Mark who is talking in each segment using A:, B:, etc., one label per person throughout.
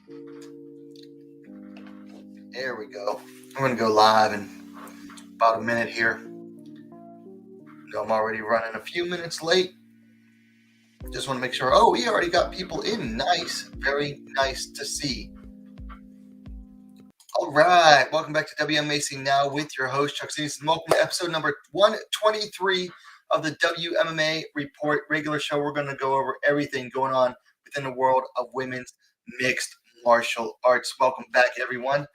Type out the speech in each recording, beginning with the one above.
A: There we go. I'm going to go live in about a minute here. I'm already running a few minutes late. Just want to make sure. Oh, we already got people in. Nice. Very nice to see. All right. Welcome back to WMMA Now with your host, Chuck Stevenson. Welcome to episode number 123 of the WMMA Report regular show. We're going to go over everything going on within the world of women's mixed martial arts. Welcome back, everyone.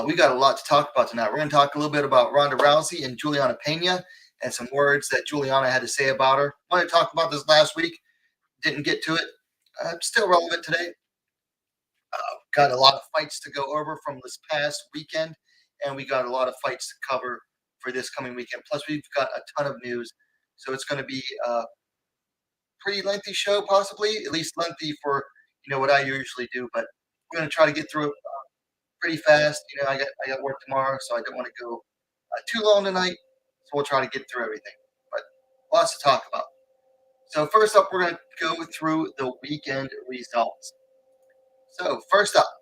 A: We got a lot to talk about tonight. We're going to talk a little bit about Ronda Rousey and Julianna Pena and some words that Julianna had to say about her. I wanted to talk about this last week. Didn't get to it. Still relevant today. Got a lot of fights to go over from this past weekend, and we got a lot of fights to cover for this coming weekend. Plus, we've got a ton of news. So it's going to be a pretty lengthy show, possibly, at least lengthy for what I usually do. But we're going to try to get through it pretty fast. I got work tomorrow, so I don't want to go too long tonight. So we'll try to get through everything. But lots to talk about. So first up, we're going to go through the weekend results. So first up,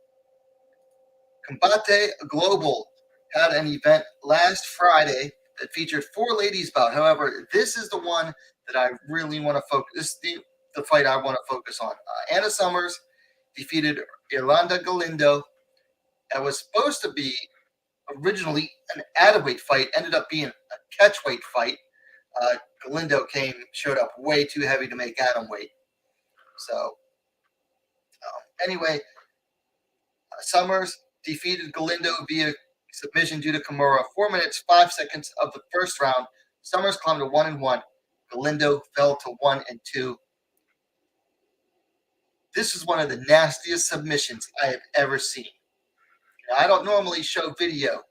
A: Combate Global had an event last Friday that featured 4 ladies bout. However, this is the one that I really want to focus. This is the fight I want to focus on. Anna Summers defeated Irlanda Galindo. That was supposed to be originally an atomweight fight, ended up being a catchweight fight. Galindo showed up way too heavy to make atomweight. So anyway, Summers defeated Galindo via submission due to Kimura. 4 minutes, 5 seconds of the first round. Summers climbed to 1-1. Galindo fell to 1-2. This is one of the nastiest submissions I have ever seen. Now, I don't normally show video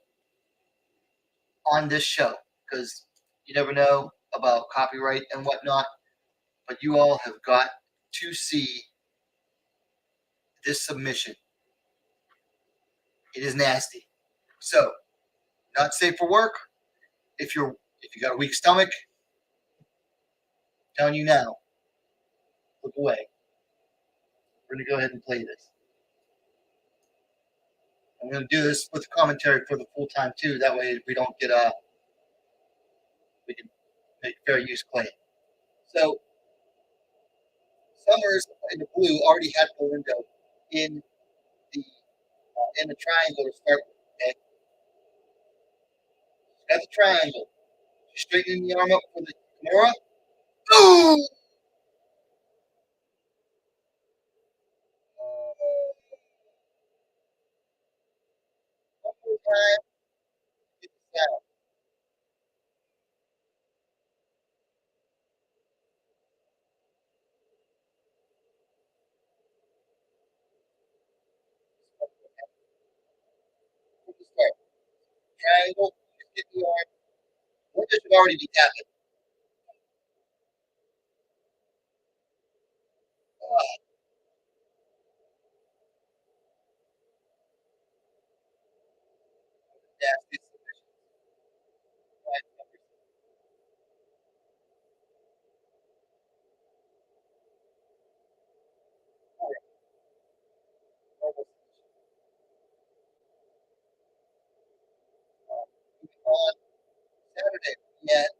A: on this show because you never know about copyright and whatnot, but you all have got to see this submission. It is nasty. So, not safe for work. If you got a weak stomach, I'm telling you now, look away. We're going to go ahead and play this. I'm going to do this with commentary for the full time too. That way we don't get we can make fair use claim. So Summers in the blue already had Galindo in the triangle to start with. Okay? Got the triangle. Straightening the arm up for the Kimura. Boom! One more time. Get the sound. From the start. Triangle. Get the arm. Window should already be tapping. Nasty submission. Right. On Saturday, we had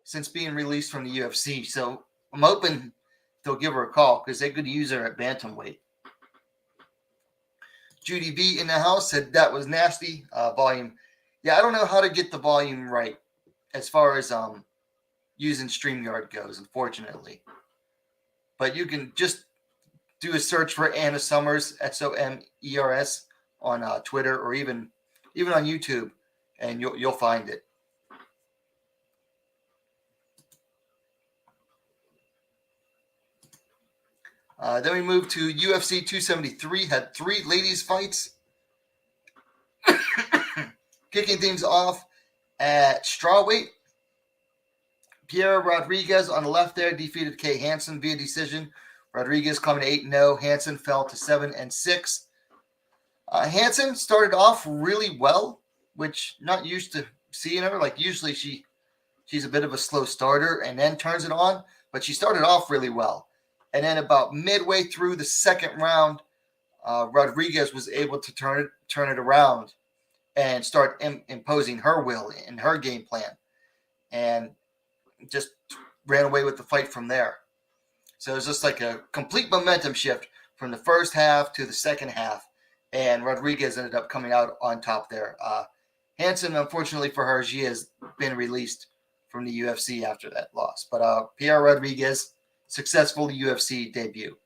A: since being released from the UFC. So I'm hoping they'll give her a call because they could use her at bantamweight. Judy V in the house said that was nasty. Volume. Yeah, I don't know how to get the volume right as far as using StreamYard goes, unfortunately. But you can just do a search for Anna Summers, SOMERS, on Twitter or even on YouTube, and you'll find it. Then we moved to UFC 273, had 3 ladies fights. Kicking things off at strawweight, Pierre Rodriguez on the left there defeated Kay Hansen via decision. Rodriguez coming to 8-0. Hansen fell to 7-6. Hansen started off really well, which not used to seeing her. Like usually she's a bit of a slow starter and then turns it on, but she started off really well. And then about midway through the second round, Rodriguez was able to turn it around and start imposing her will and her game plan, and just ran away with the fight from there. So it was just like a complete momentum shift from the first half to the second half, and Rodriguez ended up coming out on top there. Hansen, unfortunately for her, she has been released from the UFC after that loss. But Pierre Rodriguez, successful UFC debut.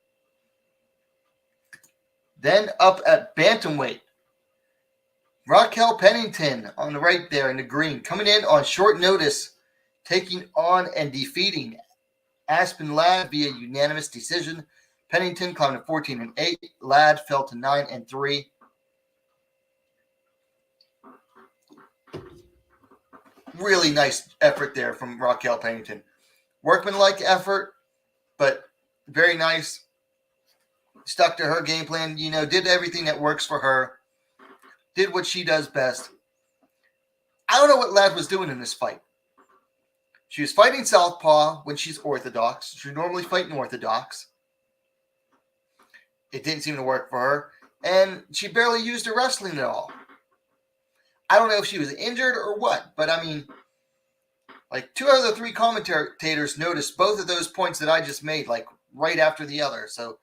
A: Then up at bantamweight, Raquel Pennington on the right there in the green, coming in on short notice, taking on and defeating Aspen Ladd via unanimous decision. Pennington climbed to 14-8. Ladd fell to 9-3. Really nice effort there from Raquel Pennington. Workmanlike effort, but very nice. Stuck to her game plan, did everything that works for her. Did what she does best. I don't know what Ladd was doing in this fight. She was fighting southpaw when she's orthodox. She normally fighting orthodox. It didn't seem to work for her. And she barely used her wrestling at all. I don't know if she was injured or what, but I mean, like 2 out of the 3 commentators noticed both of those points that I just made, like right after the other. So,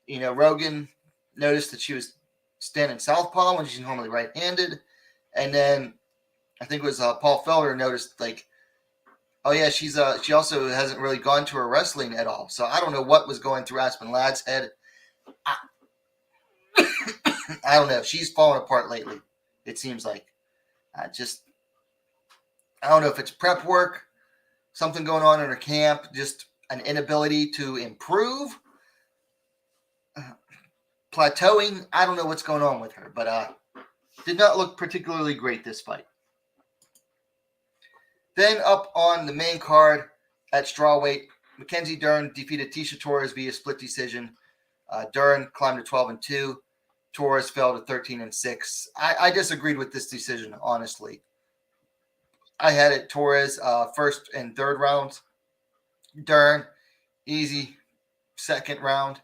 A: Rogan noticed that she was standing southpaw when she's normally right-handed. And then I think it was Paul Felder noticed, like, oh yeah, she also hasn't really gone to her wrestling at all. So I don't know what was going through Aspen Ladd's head. I don't know. She's fallen apart lately, it seems like. I don't know if it's prep work, something going on in her camp, just an inability to improve, plateauing. I don't know what's going on with her, but did not look particularly great this fight. Then up on the main card at strawweight, Mackenzie Dern defeated Tisha Torres via split decision. Dern climbed to 12-2. Torres fell to 13-6. I disagreed with this decision, honestly. I had it Torres first and third rounds. Dern, easy second round.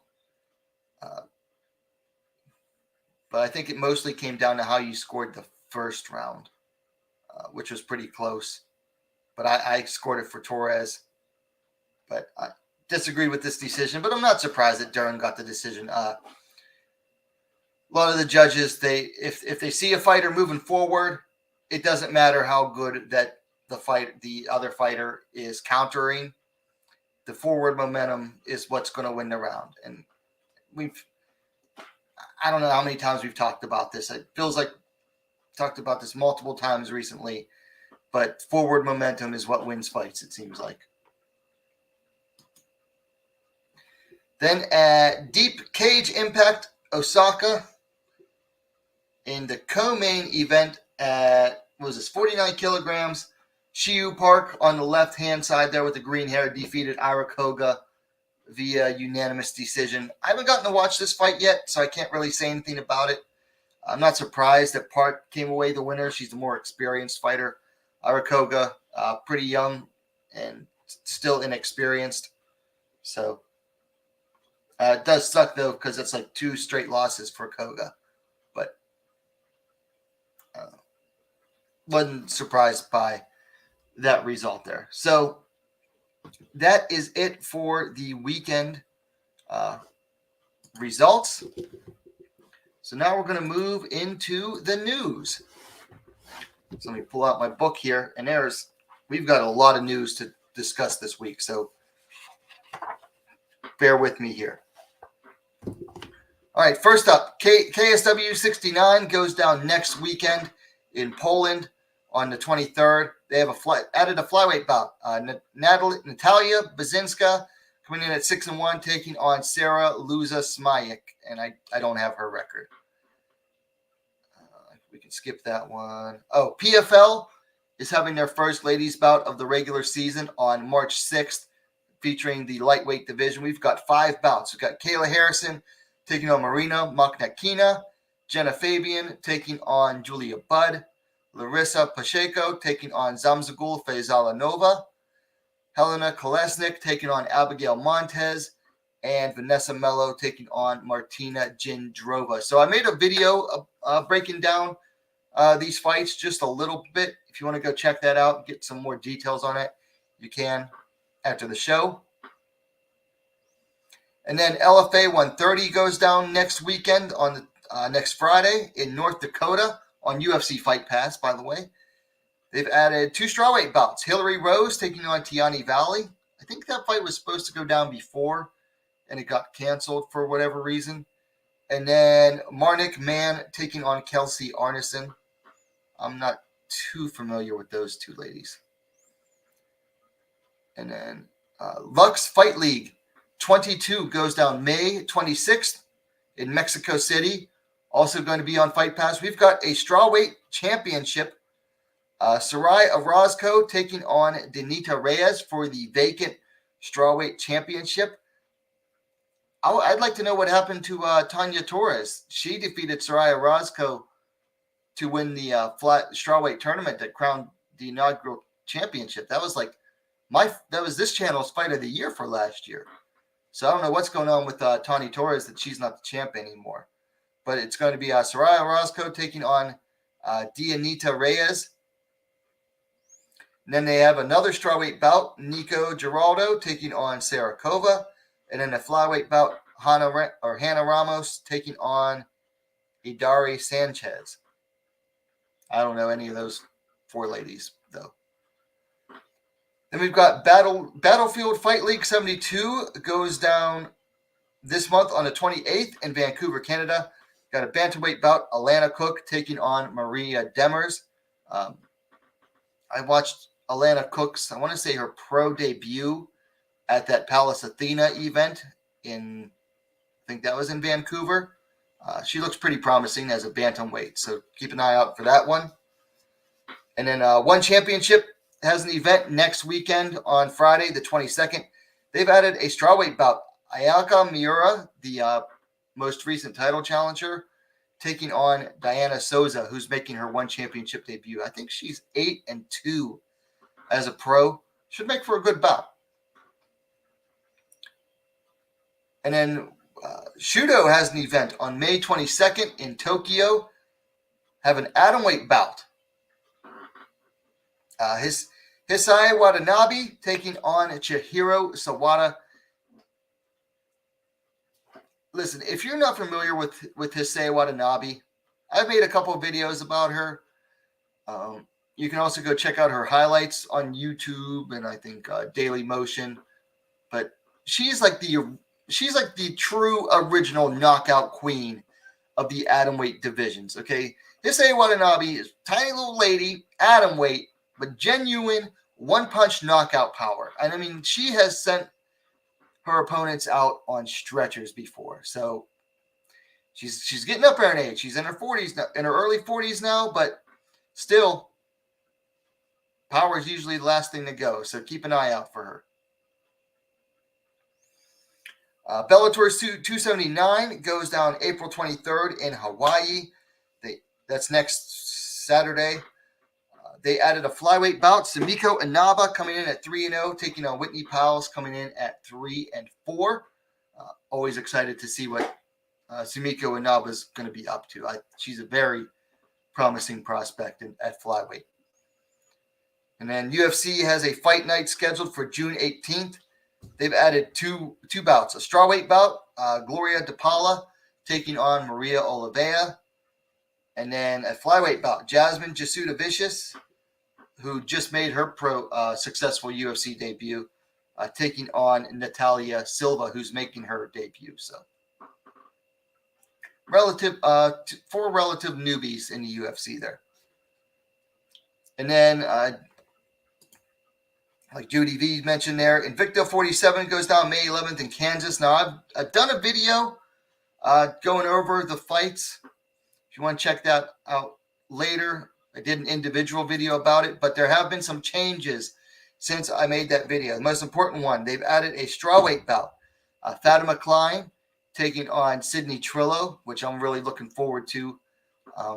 A: But I think it mostly came down to how you scored the first round, which was pretty close. But I scored it for Torres. But I disagreed with this decision. But I'm not surprised that Dern got the decision. A lot of the judges, if they see a fighter moving forward, it doesn't matter how good that the other fighter is countering. The forward momentum is what's going to win the round. And I don't know how many times we've talked about this. It feels like we've talked about this multiple times recently. But forward momentum is what wins fights, it seems like. Then at Deep Cage Impact Osaka, in the co-main event at, 49 kilograms, Shiyu Park on the left-hand side there with the green hair defeated Ira Koga via unanimous decision. I haven't gotten to watch this fight yet, so I can't really say anything about it. I'm not surprised that Park came away the winner. She's the more experienced fighter. Ira Koga, pretty young and still inexperienced. So it does suck, though, because it's like 2 straight losses for Koga. But wasn't surprised by that result there. So that is it for the weekend results. So now we're going to move into the news. So let me pull out my book here, and we've got a lot of news to discuss this week, so bear with me here. All right, first up, KSW 69 goes down next weekend in Poland on the 23rd. They have added a flyweight bout. Natalia Bazinska coming in at 6-1, taking on Sarah Luza Smajic, and I don't have her record. We can skip that one. Oh, PFL is having their first ladies bout of the regular season on March 6th, featuring the lightweight division. We've got 5 bouts. We've got Kayla Harrison taking on Marina Maknakina, Jenna Fabian taking on Julia Budd, Larissa Pacheco taking on Zamzagul Faizalanova, Helena Kolesnik taking on Abigail Montez, and Vanessa Mello taking on Martina Jindrova. So I made a video breaking down these fights just a little bit. If you want to go check that out and get some more details on it, you can after the show. And then LFA 130 goes down next weekend on next Friday in North Dakota on UFC Fight Pass, by the way. They've added 2 strawweight bouts. Hillary Rose taking on Tiani Valley. I think that fight was supposed to go down before, and it got canceled for whatever reason. And then Marnik Mann taking on Kelsey Arneson. I'm not too familiar with those 2 ladies. And then Lux Fight League 22 goes down May 26th in Mexico City. Also going to be on Fight Pass. We've got a strawweight championship. Sarai Orozco taking on Denita Reyes for the vacant strawweight championship. I'd like to know what happened to Tanya Torres. She defeated Sarai Orozco to win the flat strawweight tournament that crowned the inaugural championship. That was this channel's fight of the year for last year. So I don't know what's going on with Tanya Torres that she's not the champ anymore. But it's going to be Sarai Orozco taking on Dianita Reyes. And then they have another strawweight bout, Nico Giraldo taking on Sarah Kova. And then a flyweight bout, Hannah Ramos taking on Idari Sanchez. I don't know any of those 4 ladies, though. Then we've got Battlefield Fight League 72 goes down this month on the 28th in Vancouver, Canada. Got a bantamweight bout, Alana Cook taking on Maria Demers. I watched Alana Cook's, I want to say her pro debut at that Palace Athena event I think that was in Vancouver. She looks pretty promising as a bantamweight, so keep an eye out for that one. And then One Championship has an event next weekend on Friday, the 22nd. They've added a strawweight bout. Ayaka Miura, the most recent title challenger, taking on Diana Souza, who's making her One Championship debut. I think she's 8-2 as a pro. Should make for a good bout. And then Shudo has an event on May 22nd in Tokyo. Have an atomweight bout. Hisai Watanabe taking on Chihiro Sawada. Listen, if you're not familiar with Hisai Watanabe, I've made a couple of videos about her. You can also go check out her highlights on YouTube and I think Daily Motion. But she's like the true original knockout queen of the atomweight divisions. Okay, Hisai Watanabe is tiny little lady, atomweight, but genuine one-punch knockout power. And I mean, she has sent her opponents out on stretchers before. So she's getting up there in age. She's in her 40s now, in her early 40s now, but still power is usually the last thing to go, so keep an eye out for her. Bellator 279 goes down April 23rd in Hawaii. That's next Saturday. They added a flyweight bout. Sumiko Inaba coming in at 3-0, taking on Whitney Powles coming in at 3-4. Always excited to see what Sumiko Inaba is going to be up to. She's a very promising prospect at flyweight. And then UFC has a fight night scheduled for June 18th. They've added two bouts. A strawweight bout, Gloria DePaula taking on Maria Oliveira. And then a flyweight bout, Jasmine Jasudavicius, who just made her successful UFC debut, taking on Natalia Silva, who's making her debut. So, four relative newbies in the UFC there. And then, like Judy V mentioned there, Invicta 47 goes down May 11th in Kansas. Now, I've done a video going over the fights. If you want to check that out later, I did an individual video about it, but there have been some changes since I made that video. The most important one, they've added a strawweight bout. Fatima Klein taking on Sydney Trillo, which I'm really looking forward to.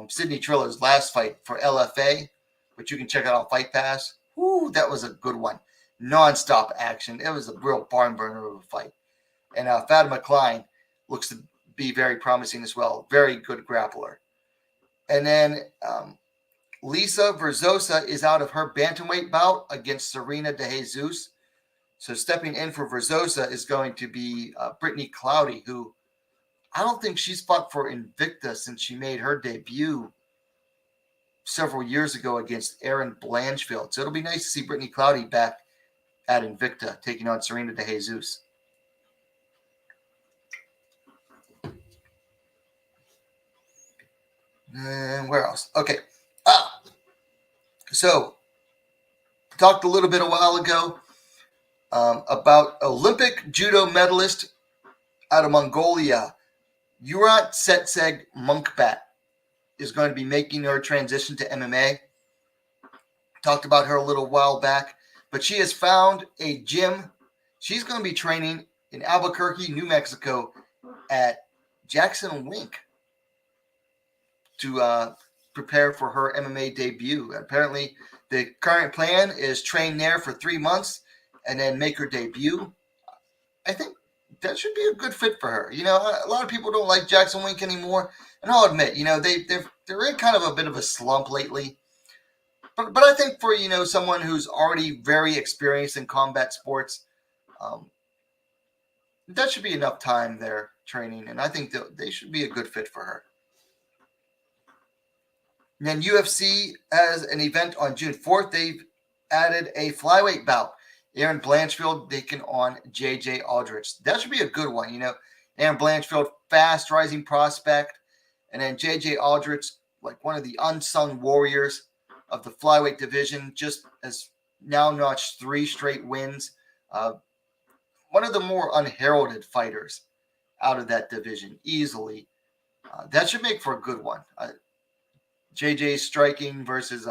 A: Sydney Trillo's last fight for LFA, which you can check out on Fight Pass. Woo, that was a good one. Non-stop action. It was a real barn burner of a fight. And Fatima Klein looks to be very promising as well. Very good grappler. And then Lisa Verzosa is out of her bantamweight bout against Serena De Jesus. So stepping in for Verzosa is going to be Brittany Cloudy, who I don't think she's fought for Invicta since she made her debut several years ago against Erin Blanchfield. So it'll be nice to see Brittany Cloudy back at Invicta taking on Serena De Jesus. And where else? Okay. So talked a little bit a while ago about Olympic judo medalist out of Mongolia, Yurat Setseg Munkbat, is going to be making her transition to MMA. Talked about her a little while back, but she has found a gym. She's going to be training in Albuquerque, New Mexico at Jackson Wink to prepare for her MMA debut. Apparently, the current plan is train there for 3 months and then make her debut. I think that should be a good fit for her. You know, a lot of people don't like Jackson Wink anymore, and I'll admit, you know, they're in kind of a bit of a slump lately. But I think for, you know, someone who's already very experienced in combat sports, that should be enough time there training, and I think that they should be a good fit for her. And then UFC has an event on June 4th. They've added a flyweight bout. Erin Blanchfield taking on JJ Aldrich. That should be a good one. You know, Erin Blanchfield, fast rising prospect. And then JJ Aldrich, like one of the unsung warriors of the flyweight division, just has now notched 3 straight wins. One of the more unheralded fighters out of that division, easily. That should make for a good one. JJ's striking versus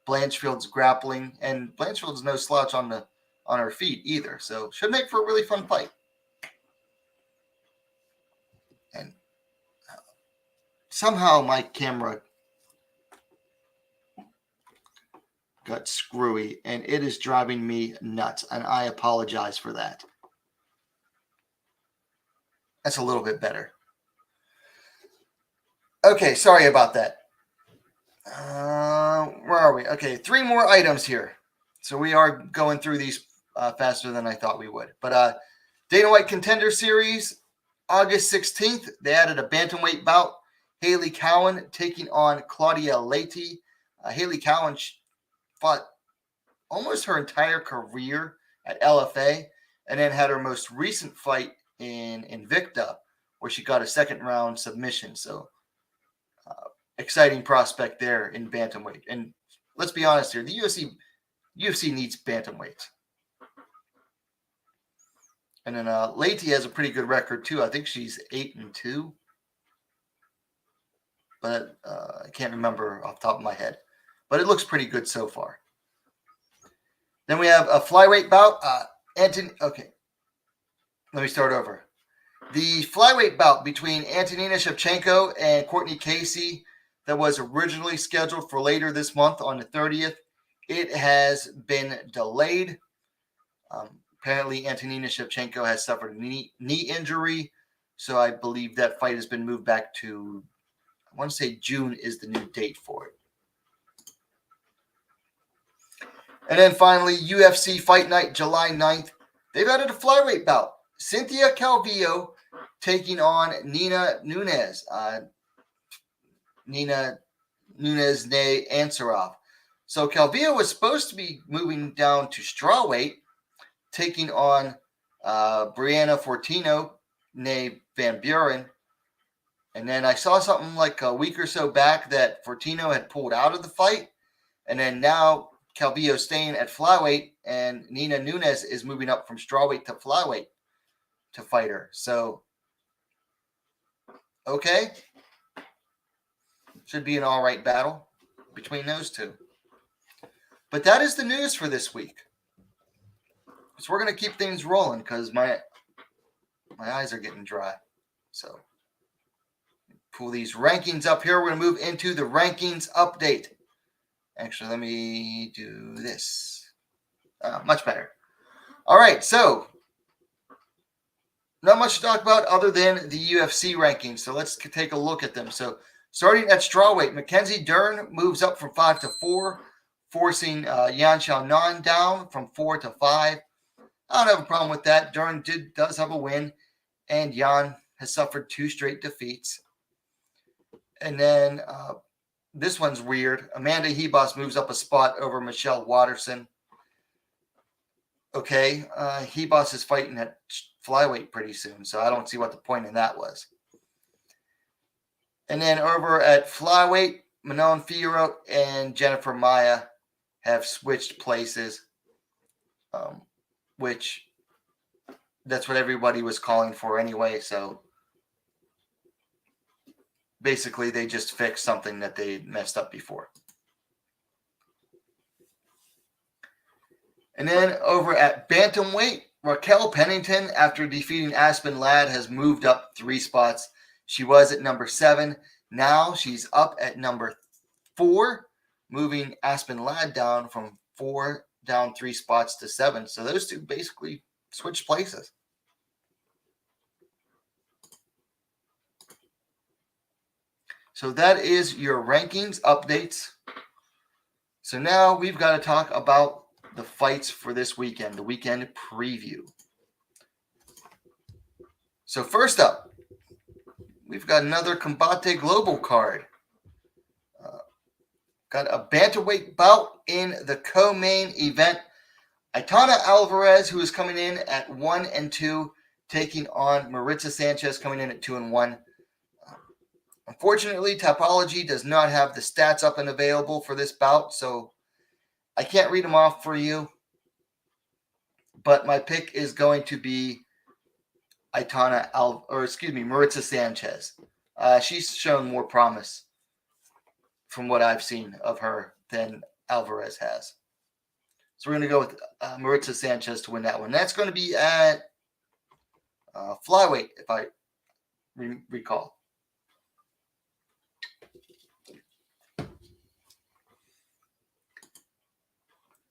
A: Blanchfield's grappling, and Blanchfield's no slouch on her feet either, so should make for a really fun fight. And somehow my camera got screwy, and it is driving me nuts, and I apologize for that. That's a little bit better. Okay, sorry about that. Where are we? Okay, 3 more items here. So we are going through these faster than I thought we would. But Dana White Contender Series, August 16th, they added a bantamweight bout. Haley Cowan taking on Claudia Leite. Haley Cowan fought almost her entire career at LFA and then had her most recent fight in Invicta where she got a second-round submission. So exciting prospect there in bantamweight. And let's be honest here, the UFC needs bantamweights. And then Leite has a pretty good record too. I think she's 8-2. But I can't remember off the top of my head. But it looks pretty good so far. Then we have a flyweight bout. Okay, let me start over. The flyweight bout between Antonina Shevchenko and Courtney Casey that was originally scheduled for later this month on the 30th, it has been delayed. Apparently, Antonina Shevchenko has suffered a knee injury, so I believe that fight has been moved back to, I want to say June is the new date for it. And then finally, UFC Fight Night, July 9th. They've added a flyweight bout. Cynthia Calvillo taking on Nina Nunes. Nina Nunes ne Ansarov. So Calvillo was supposed to be moving down to strawweight, taking on Brianna Fortino ne Van Buren. And then I saw something like a week or so back that Fortino had pulled out of the fight. And then now Calvillo staying at flyweight, and Nina Nunes is moving up from strawweight to flyweight to fight her. So, okay. Should be an all right battle between those two. But that is the news for this week. So we're going to keep things rolling because my eyes are getting dry. So pull these rankings up here. We're going to move into the rankings update. Actually, let me do this. Much better. All right, so not much to talk about other than the UFC rankings. So let's take a look at them. So starting at strawweight, Mackenzie Dern moves up from 5 to 4, forcing Yan Xiaonan down from 4 to 5. I don't have a problem with that. Dern does have a win, and Yan has suffered 2 straight defeats. And then this one's weird. Amanda Hebos moves up a spot over Michelle Watterson. Okay, Hebos is fighting at flyweight pretty soon, so I don't see what the point in that was. And then over at flyweight, Manon Fiorot and Jennifer Maia have switched places, which that's what everybody was calling for anyway, so basically, they just fixed something that they messed up before. And then over at bantamweight, Raquel Pennington, after defeating Aspen Ladd, has moved up 3 spots. She was at number 7. Now she's up at number 4, moving Aspen Ladd down from 4 down 3 spots to 7. So those two basically switched places. So that is your rankings updates. So now we've got to talk about the fights for this weekend, the weekend preview. So first up, we've got another Combate Global card. Got a bantamweight bout in the co-main event. Aitana Alvarez, who is coming in at 1-2, taking on Maritza Sanchez, coming in at 2-1. Unfortunately, Tapology does not have the stats up and available for this bout, so I can't read them off for you. But my pick is going to be Maritza Sanchez. She's shown more promise from what I've seen of her than Alvarez has. So we're going to go with Maritza Sanchez to win that one. That's going to be at flyweight, if I recall.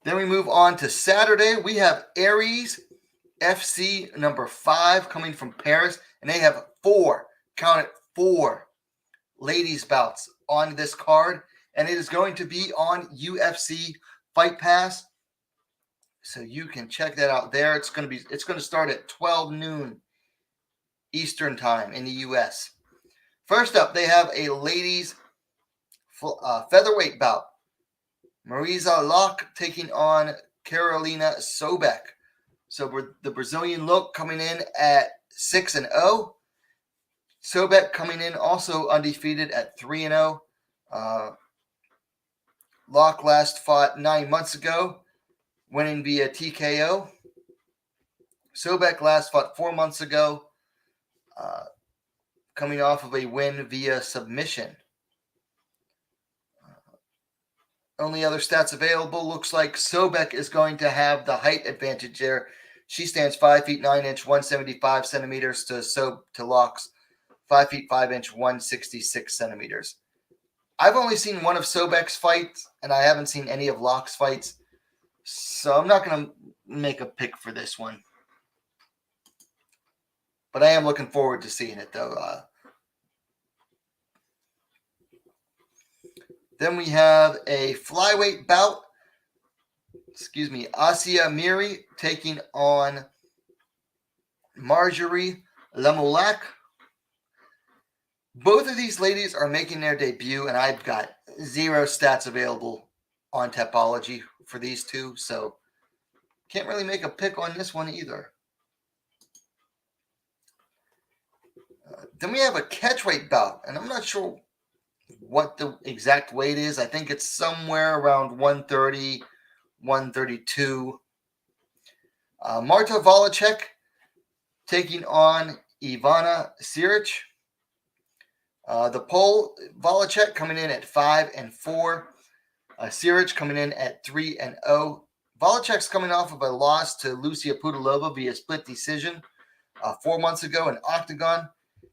A: Then we move on to Saturday. We have Aries FC number 5 coming from Paris, and they have 4 ladies bouts on this card, and it is going to be on UFC Fight Pass. So you can check that out there. It's going to start at 12 noon Eastern time in the US. First up, they have a ladies featherweight bout. Marisa Locke taking on Carolina Sobek. So the Brazilian look coming in at 6-0. Sobek coming in also undefeated at 3-0. Locke last fought 9 months ago, winning via TKO. Sobek last fought 4 months ago, coming off of a win via submission. Only other stats available looks like Sobek is going to have the height advantage there. She stands 5 feet 9 inch, 175 centimeters to Locke's 5 feet 5 inch, 166 centimeters. I've only seen one of Sobek's fights, and I haven't seen any of Locke's fights, so I'm not going to make a pick for this one. But I am looking forward to seeing it, though. Then we have a flyweight bout. Asia Miri taking on Marjorie Lemolak. Both of these ladies are making their debut, and I've got zero stats available on Tapology for these two, so can't really make a pick on this one either. Then we have a catchweight bout, and I'm not sure what the exact weight is. I think it's somewhere around 130, 132. Marta Volacek taking on Ivana Siric. The Pole, Volacek coming in at 5-4. Siric coming in at 3-0. Volacek's coming off of a loss to Lucia Pudilova via split decision 4 months ago in Octagon.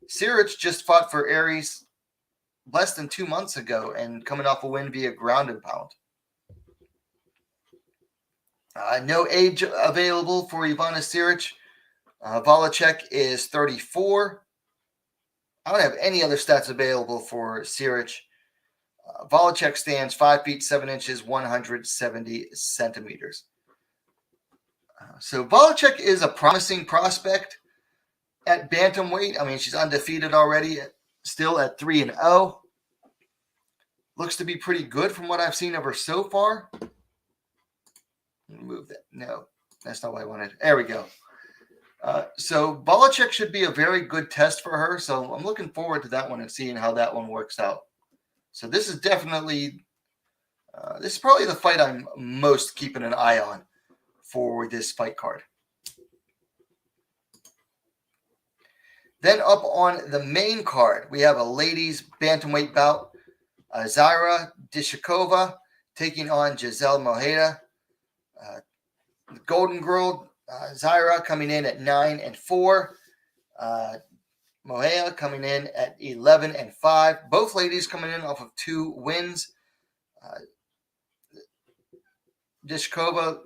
A: Siric just fought for Aries less than 2 months ago and coming off a win via ground and pound. No age available for Ivana Siric. Volacek is 34. I don't have any other stats available for Siric. Volacek stands 5 feet 7 inches, 170 centimeters. So Volacek is a promising prospect at bantamweight. I mean, she's undefeated already, still at 3-0. Looks to be pretty good from what I've seen of her so far. Move that. No, that's not what I wanted. There we go. So Volacek should be a very good test for her. So I'm looking forward to that one and seeing how that one works out. So this is definitely, this is probably the fight I'm most keeping an eye on for this fight card. Then up on the main card, we have a ladies bantamweight bout. Zaira Dishikova taking on Giselle Mojeda. The Golden Girl, Zaira coming in at 9-4. Mojeda coming in at 11-5. Both ladies coming in off of 2 wins. Dishkova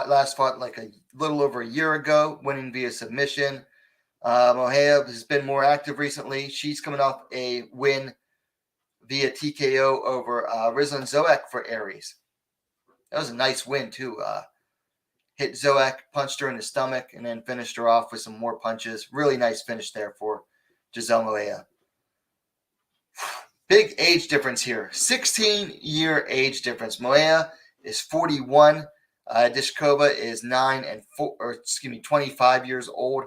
A: last fought like a little over a year ago, winning via submission. Mojeda has been more active recently. She's coming off a win via TKO over Rizlan Zoek for Aries. That was a nice win, too. Hit Zoek, punched her in the stomach, and then finished her off with some more punches. Really nice finish there for Giselle Mojeda. Big age difference here. 16-year age difference. Mojeda is 41. Dishkova is 25 years old.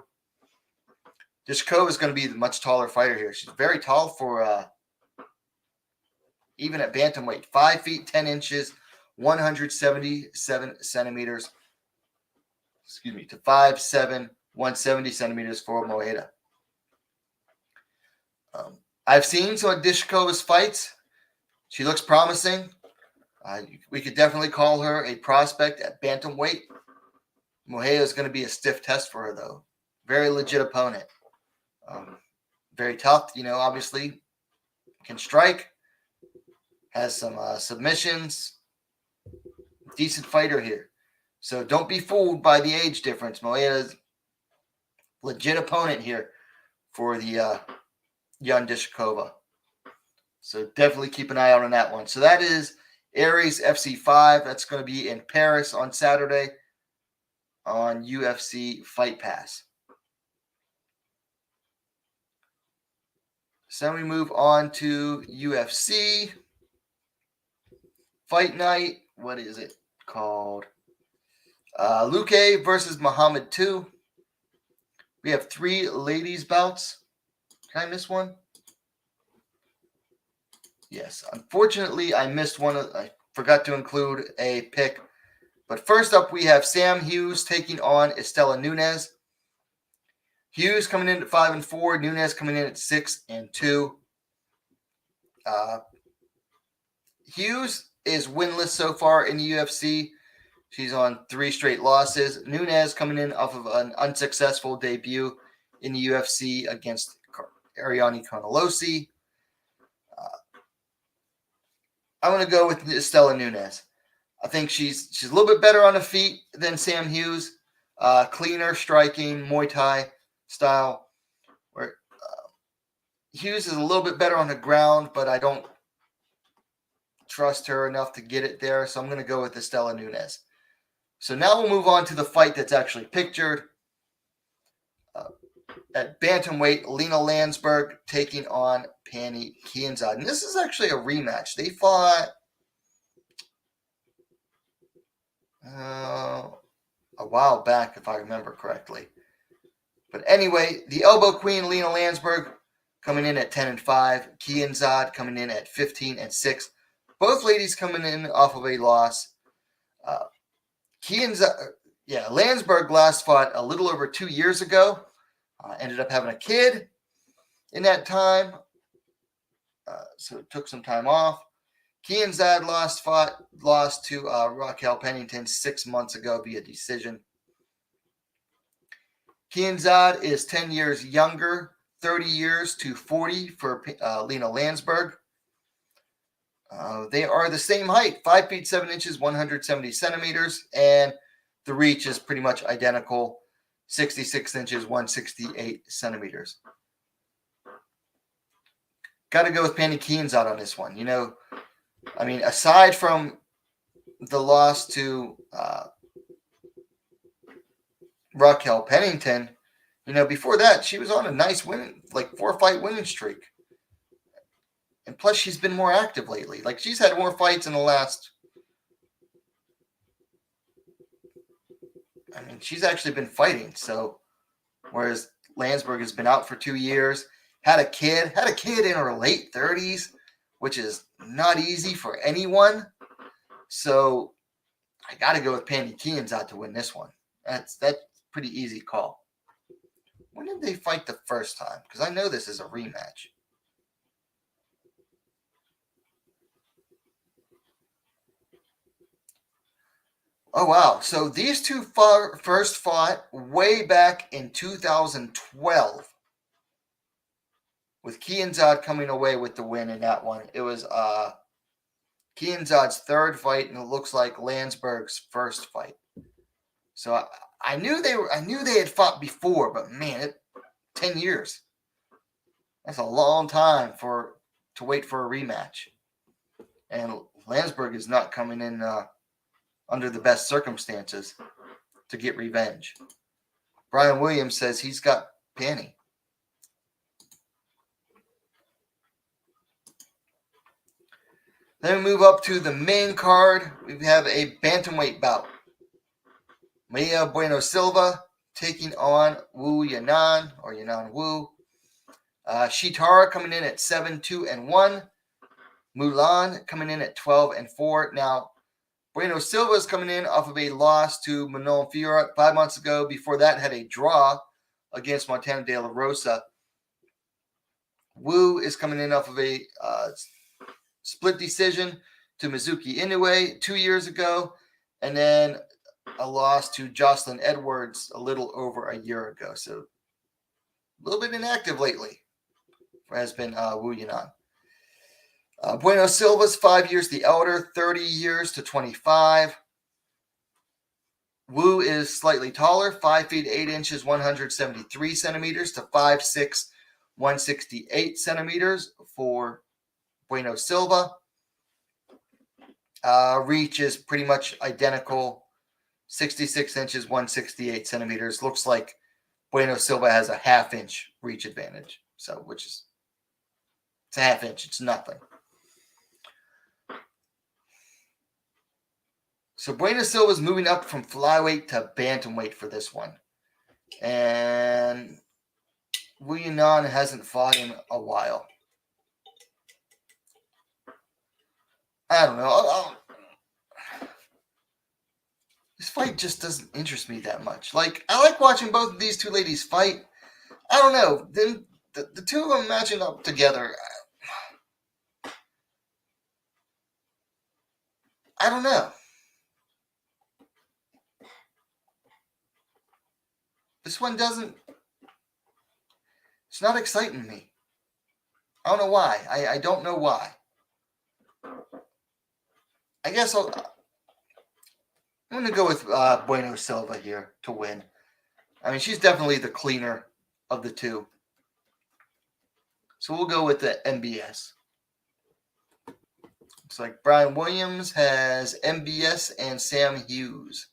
A: Dishkova is going to be the much taller fighter here. She's very tall for even at bantamweight. 5 feet 10 inches, 177 centimeters. To 5'7", 170 centimeters for Mojeda. I've seen some of Dishkova's fights. She looks promising. We could definitely call her a prospect at bantamweight. Mojeda is going to be a stiff test for her, though. Very legit opponent. Very tough, obviously. Can strike. Has some submissions. Decent fighter here. So don't be fooled by the age difference. Mojeda's legit opponent here for the young Dishkova. So definitely keep an eye out on that one. So that is Aries FC5. That's going to be in Paris on Saturday on UFC Fight Pass. So we move on to UFC Fight Night. What is it called? Luque versus Muhammad 2. We have 3 ladies bouts. Can I miss one? Yes. Unfortunately, I missed one. I forgot to include a pick. But first up, we have Sam Hughes taking on Estela Nunes. Hughes coming in at 5-4. Nunes coming in at 6-2. Hughes is winless so far in the UFC. She's on 3 straight losses. Nunes coming in off of an unsuccessful debut in the UFC against Ariane Carnelossi. I'm going to go with Estela Nunes. I think she's a little bit better on the feet than Sam Hughes. Cleaner striking, Muay Thai style. Where Hughes is a little bit better on the ground, but I don't trust her enough to get it there. So I'm going to go with Estela Nunes. So now we'll move on to the fight that's actually pictured. At bantamweight, Lena Landsberg taking on Pannie Kianzad. And this is actually a rematch. They fought a while back, if I remember correctly. But anyway, the elbow queen, Lena Landsberg, coming in at 10-5. Kianzad coming in at 15-6. Both ladies coming in off of a loss. Landsberg last fought a little over 2 years ago. Ended up having a kid in that time. So it took some time off. Kianzad lost to Raquel Pennington 6 months ago via decision. Kianzad is 10 years younger, 30 years to 40 for Lena Landsberg. They are the same height, 5 feet 7 inches, 170 centimeters, and the reach is pretty much identical, 66 inches, 168 centimeters. Got to go with Pannie Kianzad on this one. Aside from the loss to Raquel Pennington, before that, she was on a nice 4-fight winning streak. And plus, she's been more active lately. She's had more fights in the last... she's actually been fighting. So, whereas Landsberg has been out for 2 years, had a kid in her late 30s, which is not easy for anyone. So, I got to go with Pannie Kianzad to win this one. That's pretty easy call. When did they fight the first time? Because I know this is a rematch. Oh, wow. So these two first fought way back in 2012, with Kianzad coming away with the win in that one. It was Kianzad's third fight, and it looks like Landsberg's first fight. So I knew they had fought before, but man, 10 years. That's a long time to wait for a rematch. And Landsberg is not coming in under the best circumstances to get revenge. Brian Williams says he's got Pannie. Then we move up to the main card. We have a bantamweight bout. Maia Bueno Silva taking on Wu Yanan, or Yanan Wu. Shitara coming in at 7-2-1. Mulan coming in at 12-4. Now, Bueno Silva is coming in off of a loss to Manon Fiorot 5 months ago. Before that, had a draw against Montana De La Rosa. Wu is coming in off of a split decision to Mizuki Inoue 2 years ago, and then a loss to Jocelyn Edwards a little over a year ago. So a little bit inactive lately has been Wu Yanan. Bueno Silva's 5 years the elder, 30 years to 25. Wu is slightly taller, 5 feet 8 inches, 173 centimeters to 5'6", 168 centimeters for Bueno Silva. Reach is pretty much identical, 66 inches, 168 centimeters. Looks like Bueno Silva has a half-inch reach advantage. So, it's a half inch. It's nothing. So Bueno Silva is moving up from flyweight to bantamweight for this one. And Wu Yanan hasn't fought in a while. I don't know. This fight just doesn't interest me that much. I like watching both of these two ladies fight. I don't know. Then the two of them matching up together. I don't know. This one doesn't. It's not exciting me. I don't know why. I don't know why. I guess I'm going to go with Bueno Silva here to win. I mean, she's definitely the cleaner of the two. So we'll go with the MBS. Looks like Brian Williams has MBS and Sam Hughes.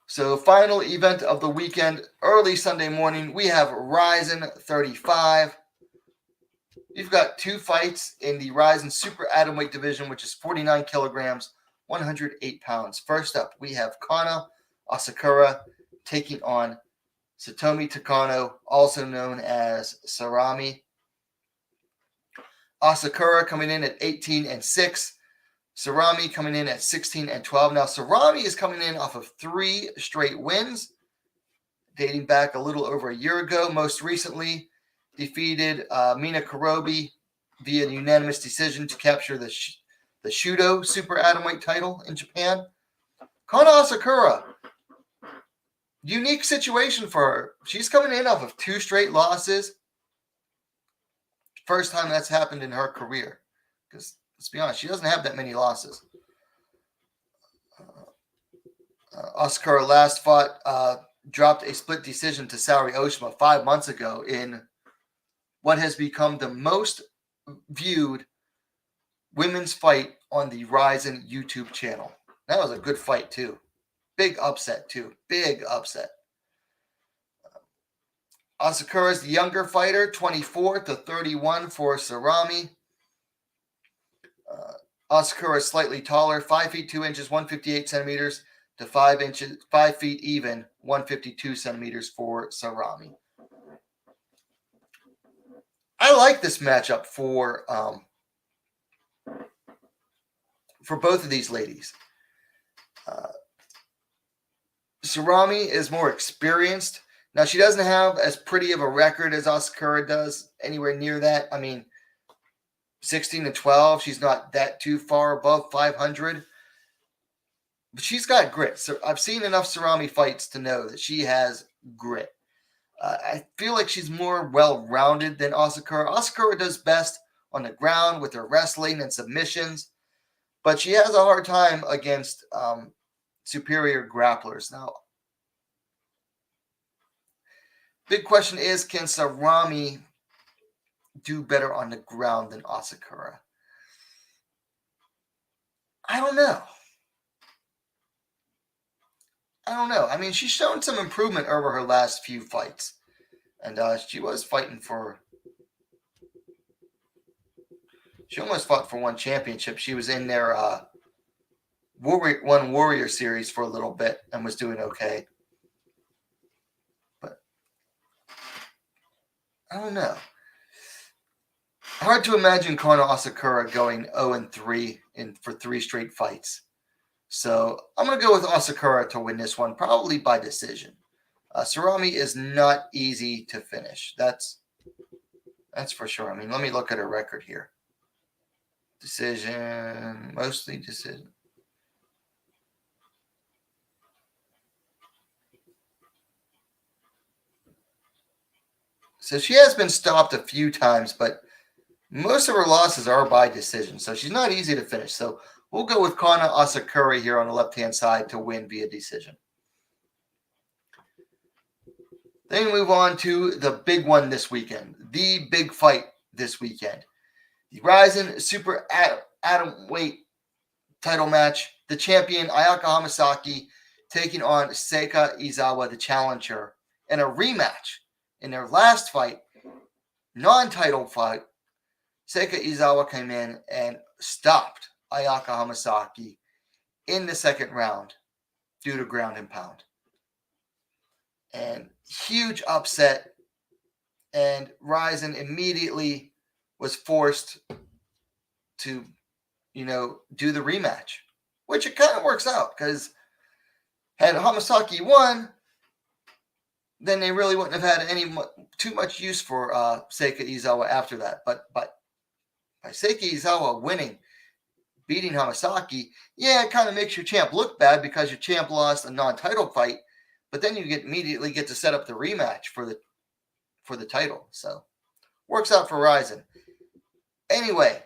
A: So final event of the weekend, early Sunday morning, we have Ryzen 35. You've got two fights in the Ryzen Super Atomweight division, which is 49 kilograms, 108 pounds. First up, we have Kana Asakura taking on Satomi Takano, also known as Sarami. Asakura coming in at 18-6. Sarami coming in at 16-12. Now, Sarami is coming in off of 3 straight wins, dating back a little over a year ago. Most recently, defeated Mina Karobi via unanimous decision to capture the Shudo Super Atomweight title in Japan. Kana Asakura, unique situation for her. She's coming in off of 2 straight losses. First time that's happened in her career. Because let's be honest, she doesn't have that many losses. Asakura last fought, dropped a split decision to Saori Oshima 5 months ago in what has become the most viewed women's fight on the Ryzen YouTube channel. That was a good fight, too. Big upset, too. Big upset. Asakura is the younger fighter, 24-31 for Sarami. Asakura is slightly taller, 5 feet 2 inches, 158 centimeters to 5 feet even, 152 centimeters for Sarami. I like this matchup for both of these ladies. Sarami is more experienced. Now, she doesn't have as pretty of a record as Asakura does, anywhere near that. I mean, 16-12, she's not that too far above 500. But she's got grit. So I've seen enough Sarami fights to know that she has grit. I feel like she's more well-rounded than Asakura. Asakura does best on the ground with her wrestling and submissions, but she has a hard time against superior grapplers. Now, big question is, can Sarami do better on the ground than Asakura? I don't know. I mean, she's shown some improvement over her last few fights. And she was fighting for... She almost fought for one championship. She was in their Warrior series for a little bit and was doing okay. But I don't know. Hard to imagine Kana Asakura going 0-3 for 3 straight fights. So I'm going to go with Asakura to win this one, probably by decision. Sarami is not easy to finish. That's for sure. I mean, let me look at her record here. Decision, mostly decision. So she has been stopped a few times, but most of her losses are by decision. So she's not easy to finish. So we'll go with Kana Asakura here on the left-hand side to win via decision. Then we move on to the big one this weekend. The big fight this weekend. The Ryzen Super Atomweight title match. The champion, Ayaka Hamasaki, taking on Seika Izawa, the challenger, in a rematch. In their last fight, non-title fight, Seika Izawa came in and stopped Ayaka Hamasaki in the second round due to ground and pound. And huge upset. And Ryzen immediately was forced to, do the rematch, which it kind of works out because had Hamasaki won, then they really wouldn't have had too much use for Seika Izawa after that. But by Seiki Izawa winning, beating Hamasaki, yeah, it kind of makes your champ look bad because your champ lost a non-title fight, but then you immediately get to set up the rematch for the title. So works out for Ryzen. Anyway,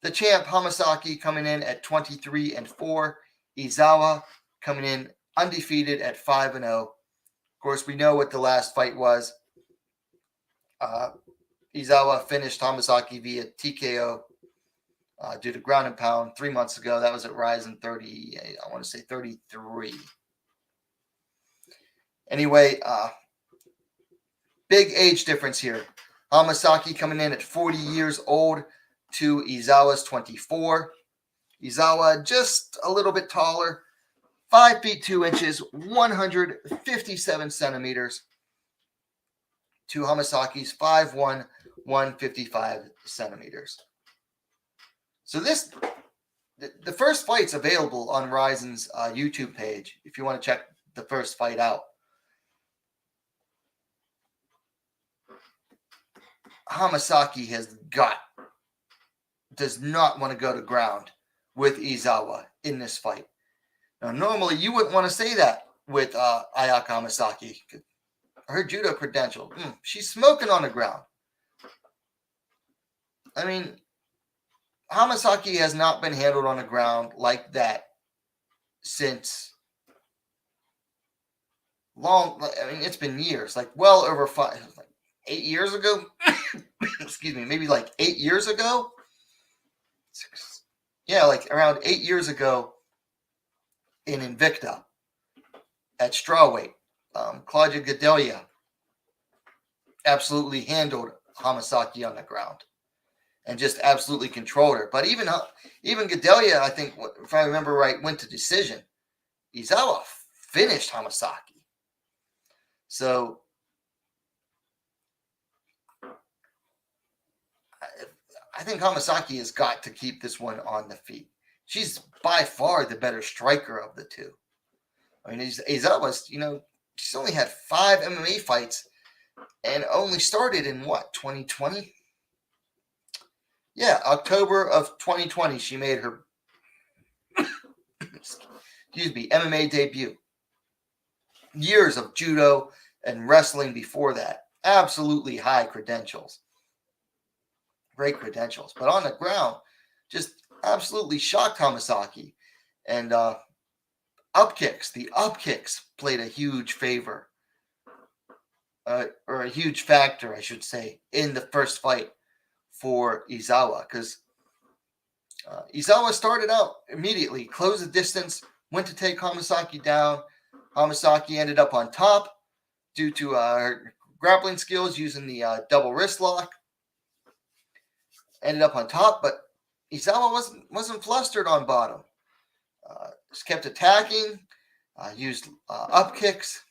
A: the champ Hamasaki coming in at 23-4. Izawa coming in undefeated at 5-0. Of course, we know what the last fight was. Izawa finished Hamasaki via TKO due to ground and pound 3 months ago. That was at Ryzen 30, I want to say 33. Anyway, big age difference here. Hamasaki coming in at 40 years old to Izawa's 24. Izawa just a little bit taller, 5 feet 2 inches, 157 centimeters to Hamasaki's 5'1", 155 centimeters. So the first fight's available on Ryzen's YouTube page if you want to check the first fight out. Hamasaki does not want to go to ground with Izawa in this fight. Now, normally you wouldn't want to say that with Ayaka Hamasaki. Her judo credential, she's smoking on the ground. I mean, Hamasaki has not been handled on the ground like that since long. I mean, it's been years, like well over 8 years ago. Excuse me, maybe like 8 years ago. Yeah, like around 8 years ago in Invicta at strawweight. Claudia Gadelia absolutely handled Hamasaki on the ground and just absolutely controlled her. But even Gadelia, I think, if I remember right, went to decision. Izawa finished Hamasaki. So I think Hamasaki has got to keep this one on the feet. She's by far the better striker of the two. I mean, Izawa's, she's only had 5 MMA fights and only started in what, 2020? Yeah, October of 2020, she made her MMA debut. Years of judo and wrestling before that. Absolutely high credentials. Great credentials. But on the ground, just absolutely shocked Hamasaki. And the up kicks played a huge favor. Or a huge factor, I should say, in the first fight for Izawa. Because Izawa started out immediately, closed the distance, went to take Hamasaki down. Hamasaki ended up on top due to her grappling skills using the double wrist lock. Ended up on top, but Izawa wasn't flustered on bottom. Just kept attacking, used up kicks,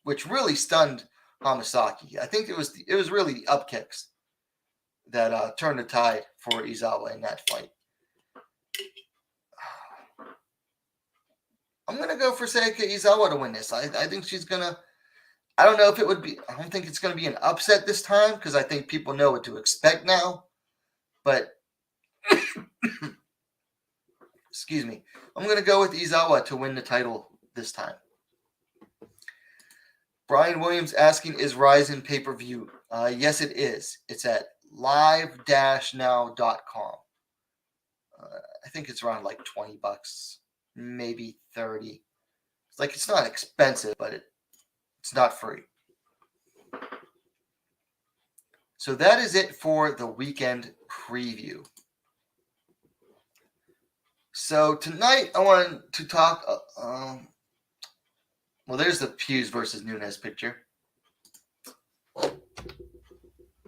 A: which really stunned Hamasaki. I think it was really the up kicks that turned the tide for Izawa in that fight. I'm gonna go for Seika Izawa to win this. I think she's gonna. I don't know if it would be. I don't think it's gonna be an upset this time because I think people know what to expect now. But excuse me, I'm gonna go with Izawa to win the title this time. Brian Williams asking, is Ryzen pay-per-view? Yes, it is. It's at live-now.com. I think it's around like $20, maybe 30. It's not expensive, but it's not free. So that is it for the weekend preview. So tonight I wanted to talk. Well, there's the Hughes versus Nunes picture.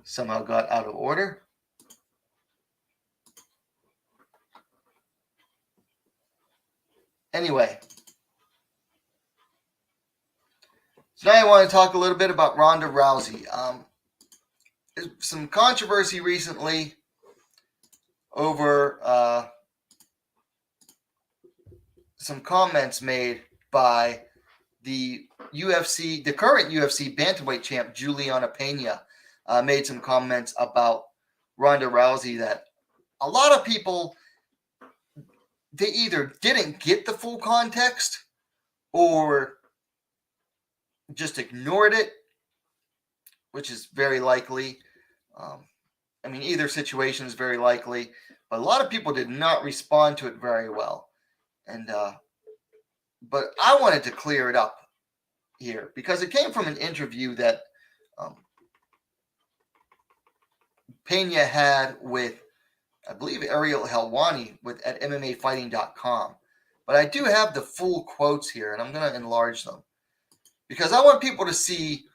A: Somehow got out of order. Anyway, tonight I want to talk a little bit about Ronda Rousey. There's some controversy recently over some comments made by the current UFC bantamweight champ Julianna Pena. Made some comments about Ronda Rousey that a lot of people, they either didn't get the full context or just ignored it, which is very likely. Either situation is very likely, but a lot of people did not respond to it very well. And but I wanted to clear it up here because it came from an interview that Pena had with, I believe, Ariel Helwani at MMAfighting.com. But I do have the full quotes here, and I'm going to enlarge them because I want people to see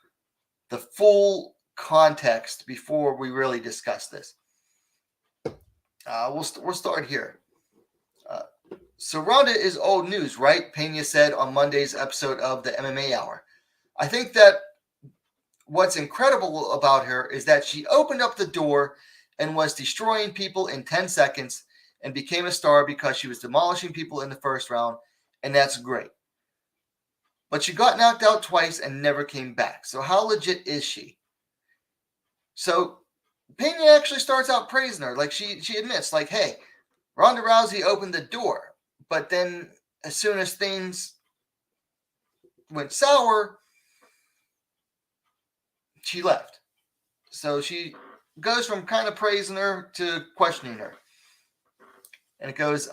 A: the full context before we really discuss this. We'll start here. So Ronda is old news, right? Pena said on Monday's episode of the MMA Hour. I think that what's incredible about her is that she opened up the door and was destroying people in 10 seconds and became a star because she was demolishing people in the first round, and that's great. But she got knocked out twice and never came back. So how legit is she? So Pena actually starts out praising her. Like she admits, like, hey, Ronda Rousey opened the door. But then as soon as things went sour, she left. So she goes from kind of praising her to questioning her. And it goes,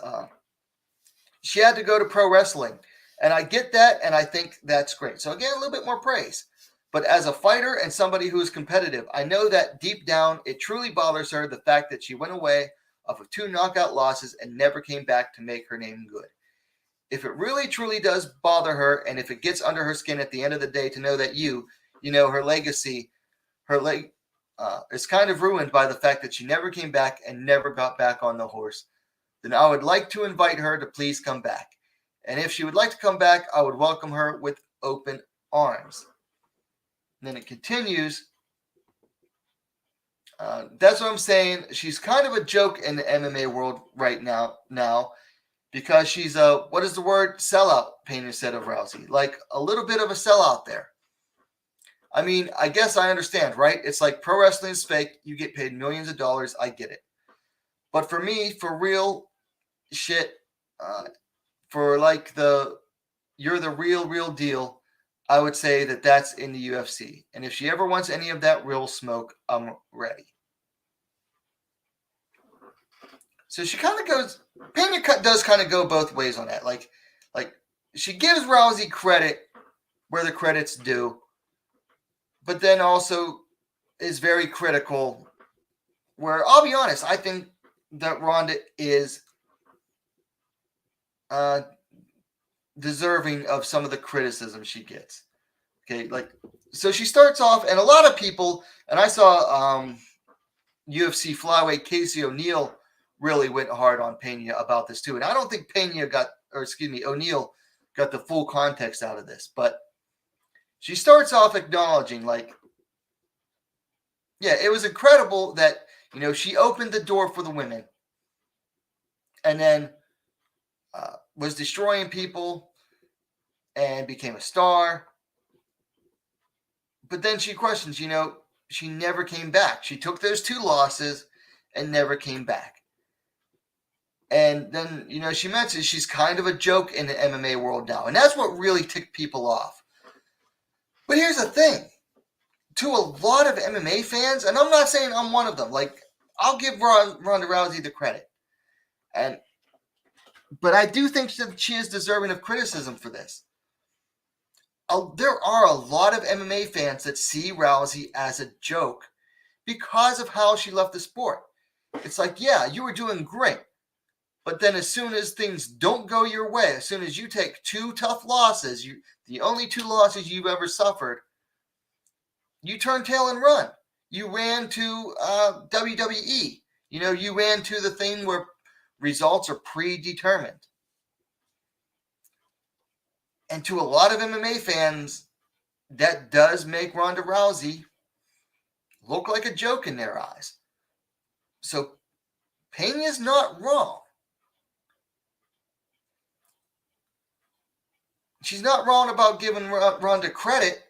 A: she had to go to pro wrestling. And I get that, and I think that's great. So again, a little bit more praise. But as a fighter and somebody who is competitive, I know that deep down, it truly bothers her, the fact that she went away off of 2 knockout losses and never came back to make her name good. If it really, truly does bother her, and if it gets under her skin at the end of the day to know that her legacy, is kind of ruined by the fact that she never came back and never got back on the horse, then I would like to invite her to please come back. And if she would like to come back, I would welcome her with open arms. And then it continues. That's what I'm saying. She's kind of a joke in the MMA world right now because she's what is the word? Sellout, Pena said of Rousey. Like a little bit of a sellout there. I mean, I guess I understand, right? It's like pro wrestling is fake. You get paid millions of dollars. I get it. But for me, for real shit, for like you're the real deal, I would say that that's in the UFC. And if she ever wants any of that real smoke, I'm ready. So she kind of goes, Pena does kind of go both ways on that. Like she gives Rousey credit where the credit's due, but then also is very critical where, I'll be honest, I think that Ronda is deserving of some of the criticism she gets. Okay, so she starts off, and a lot of people, and I saw UFC flyweight Casey O'Neill really went hard on Pena about this too. And I don't think O'Neill got the full context out of this, but she starts off acknowledging, it was incredible that, she opened the door for the women and then was destroying people and became a star. But then she questions, she never came back. She took those 2 losses and never came back. And then, she mentions she's kind of a joke in the MMA world now. And that's what really ticked people off. But here's the thing. To a lot of MMA fans, and I'm not saying I'm one of them, I'll give Ronda Rousey the credit. But I do think that she is deserving of criticism for this. There are a lot of MMA fans that see Rousey as a joke because of how she left the sport. It's like, yeah, you were doing great. But then as soon as things don't go your way, as soon as you take 2 tough losses, the only 2 losses you've ever suffered, you turn tail and run. You ran to WWE. You ran to the thing where results are predetermined. And to a lot of MMA fans, that does make Ronda Rousey look like a joke in their eyes. So Pena's not wrong. She's not wrong about giving Ronda credit.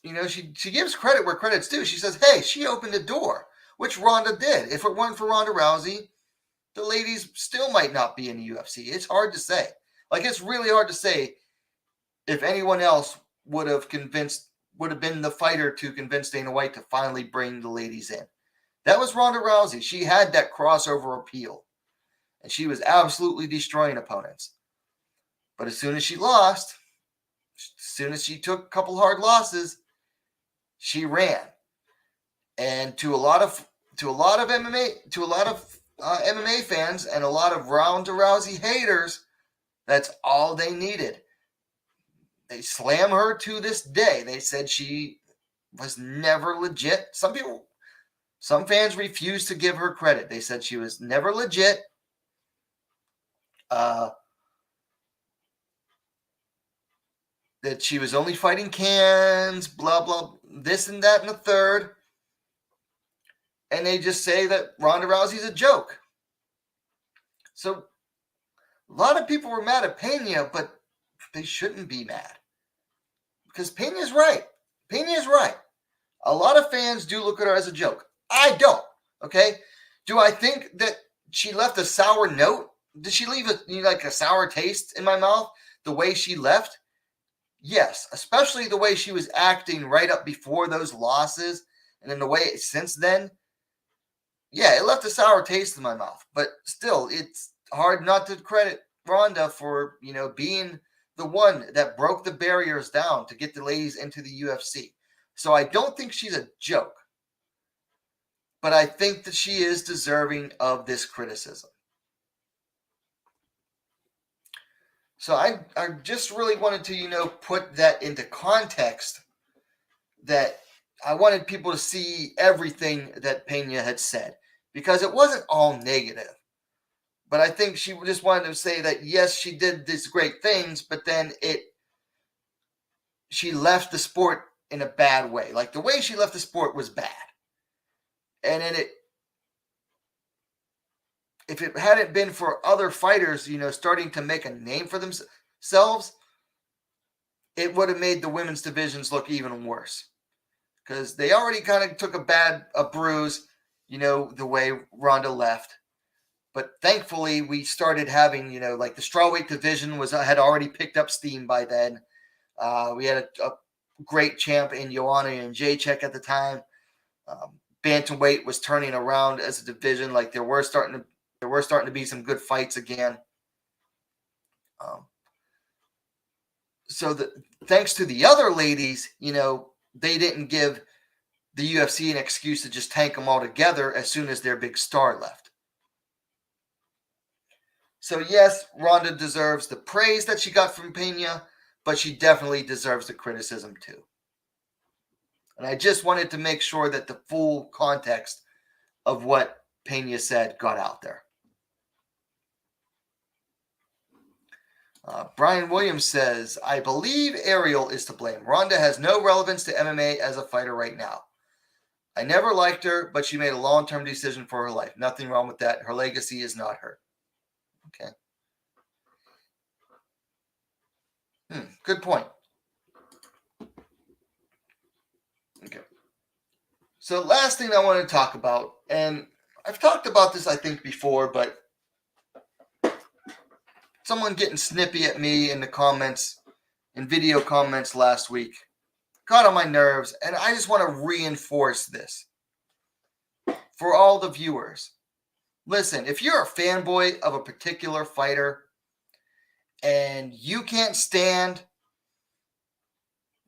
A: She gives credit where credit's due. She says, hey, she opened the door. which Ronda did. If it weren't for Ronda Rousey, the ladies still might not be in the UFC. It's hard to say. Like, it's really hard to say if anyone else would have been the fighter to convince Dana White to finally bring the ladies in. That was Ronda Rousey. She had that crossover appeal, and she was absolutely destroying opponents. But as soon as she lost, as soon as she took a couple hard losses, she ran. And to a lot of MMA fans and a lot of Ronda Rousey haters, that's all they needed. They slam her to this day. They said she was never legit. Some fans refuse to give her credit. They said she was never legit. That she was only fighting cans, blah, blah, this and that and the third. And they just say that Ronda Rousey's a joke. So a lot of people were mad at Pena, but they shouldn't be mad. Because Pena's right. Pena is right. A lot of fans do look at her as a joke. I don't. Okay? Do I think that she left a sour note? Did she leave a sour taste in my mouth the way she left? Yes, especially the way she was acting right up before those losses, and then the way since then. Yeah, it left a sour taste in my mouth. But still, it's hard not to credit Ronda for, being the one that broke the barriers down to get the ladies into the UFC. So I don't think she's a joke. But I think that she is deserving of this criticism. So I just really wanted to, put that into context, that I wanted people to see everything that Pena had said, because it wasn't all negative. But I think she just wanted to say that, yes, she did these great things, but then she left the sport in a bad way. Like, the way she left the sport was bad. And then if it hadn't been for other fighters, starting to make a name for themselves, it would have made the women's divisions look even worse. Because they already kind of took a bruise, the way Ronda left. But thankfully, we started having, like the strawweight division had already picked up steam by then. We had a great champ in Joanna and Jacek at the time. Bantamweight was turning around as a division. Like, there were starting to be some good fights again. So thanks to the other ladies, they didn't give the UFC an excuse to just tank them all together as soon as their big star left. So yes, Ronda deserves the praise that she got from Pena, but she definitely deserves the criticism too. And I just wanted to make sure that the full context of what Pena said got out there. Brian Williams says, I believe Ariel is to blame. Ronda has no relevance to MMA as a fighter right now. I never liked her, but she made a long-term decision for her life. Nothing wrong with that. Her legacy is not her. Okay. Good point. Okay. So last thing I want to talk about, and I've talked about this, I think, before, but someone getting snippy at me in the comments, in video comments last week, got on my nerves, and I just want to reinforce this for all the viewers. Listen, if you're a fanboy of a particular fighter and you can't stand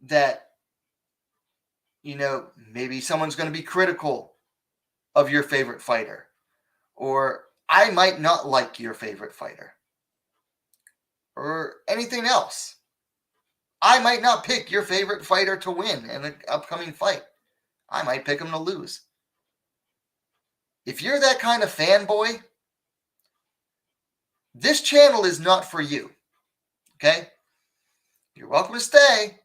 A: that, maybe someone's going to be critical of your favorite fighter, or I might not like your favorite fighter, or anything else. I might not pick your favorite fighter to win in an upcoming fight. I might pick him to lose. If you're that kind of fanboy, this channel is not for you. Okay? You're welcome to stay,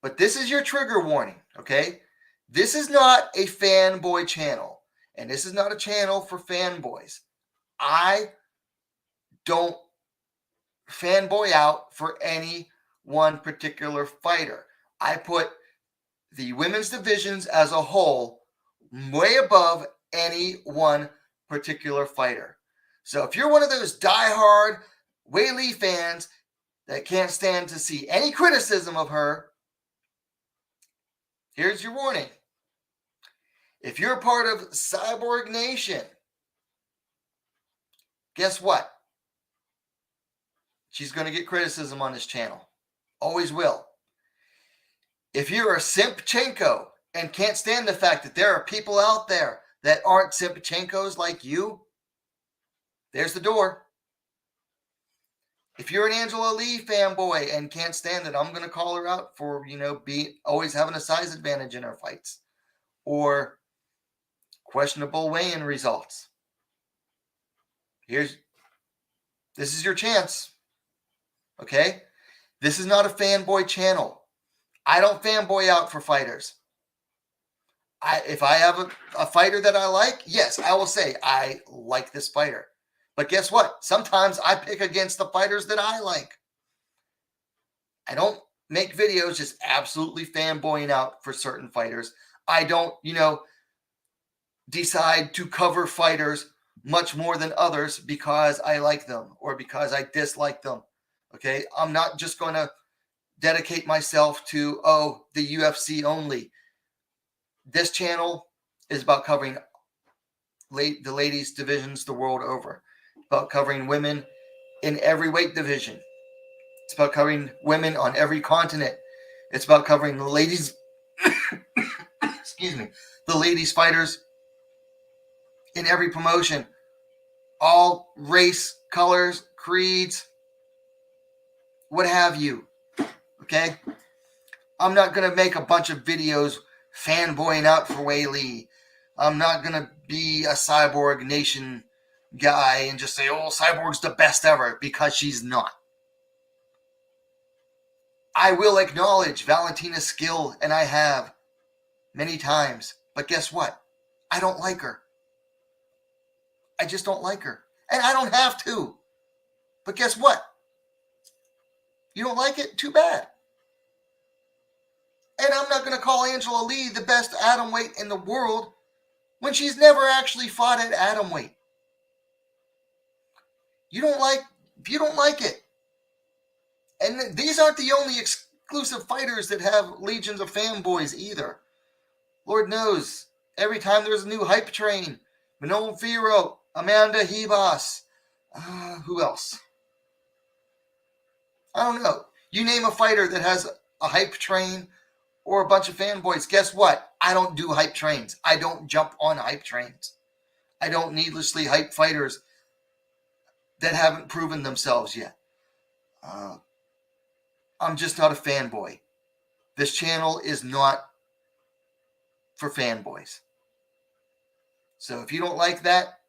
A: but this is your trigger warning. Okay? This is not a fanboy channel, and this is not a channel for fanboys. I don't fanboy out for any one particular fighter. I put the women's divisions as a whole way above any one particular fighter. So if you're one of those diehard Weili fans that can't stand to see any criticism of her, here's your warning. If you're a part of Cyborg Nation, guess what? She's going to get criticism on this channel. Always will. If you're a Simpchenko and can't stand the fact that there are people out there that aren't Simpchenkos like you, there's the door. If you're an Angela Lee fanboy and can't stand it, I'm going to call her out for, always having a size advantage in her fights or questionable weigh-in results. This is your chance. Okay? This is not a fanboy channel. I don't fanboy out for fighters. If I have a fighter that I like, yes, I will say I like this fighter. But guess what? Sometimes I pick against the fighters that I like. I don't make videos just absolutely fanboying out for certain fighters. I don't, decide to cover fighters much more than others because I like them or because I dislike them. Okay? I'm not just going to dedicate myself to, the UFC only. This channel is about covering the ladies' divisions the world over. It's about covering women in every weight division. It's about covering women on every continent. It's about covering the ladies, the ladies fighters in every promotion. All race, colors, creeds, what have you. Okay? I'm not going to make a bunch of videos fanboying out for Weili. I'm not going to be a Cyborg Nation guy and just say, Cyborg's the best ever, because she's not. I will acknowledge Valentina's skill, and I have many times. But guess what? I don't like her. I just don't like her. And I don't have to. But guess what? You don't like it? Too bad. And I'm not going to call Angela Lee the best atomweight in the world when she's never actually fought at atomweight. If you don't like it. And these aren't the only exclusive fighters that have legions of fanboys either. Lord knows, every time there's a new hype train, Manon Firo, Amanda Hebas, who else? I don't know. You name a fighter that has a hype train or a bunch of fanboys. Guess what? I don't do hype trains. I don't jump on hype trains. I don't needlessly hype fighters that haven't proven themselves yet. I'm just not a fanboy. This channel is not for fanboys. So if you don't like that,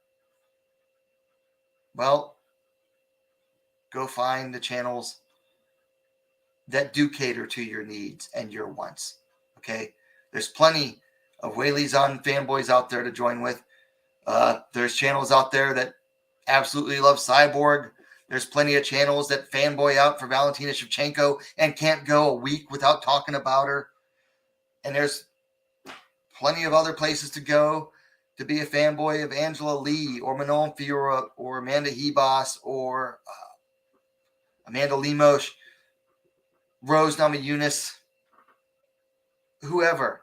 A: well, go find the channels that do cater to your needs and your wants. Okay? There's plenty of Weili Zhan fanboys out there to join with. There's channels out there that absolutely love Cyborg. There's plenty of channels that fanboy out for Valentina Shevchenko and can't go a week without talking about her. And there's plenty of other places to go to be a fanboy of Angela Lee or Manon Fiora or Amanda Hebas or Amanda Lemos, Rose Namajunas, whoever.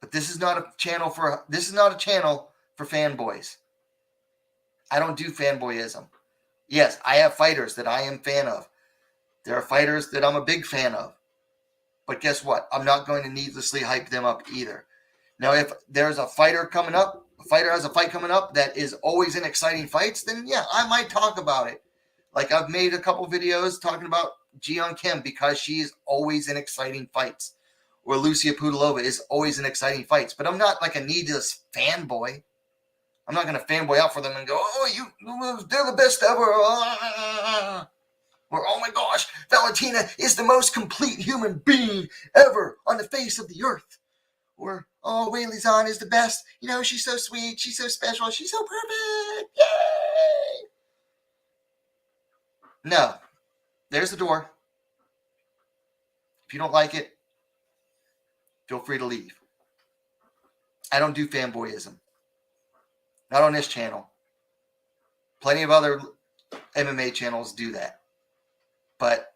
A: But this is not a channel for fanboys. I don't do fanboyism. Yes, I have fighters that I am fan of. There are fighters that I'm a big fan of. But guess what? I'm not going to needlessly hype them up either. Now, if there's a fighter has a fight coming up that is always in exciting fights, then yeah, I might talk about it. Like I've made a couple videos talking about Jiyeon Kim because she's always in exciting fights. Or Lucia Pudilova is always in exciting fights. But I'm not like a needless fanboy. I'm not going to fanboy out for them and go, they're the best ever. Or, oh my gosh, Valentina is the most complete human being ever on the face of the earth. Or, Weili Zhan is the best. She's so sweet. She's so special. She's so perfect. Yay! No. There's the door. If you don't like it, feel free to leave. I don't do fanboyism. Not on this channel. Plenty of other MMA channels do that. But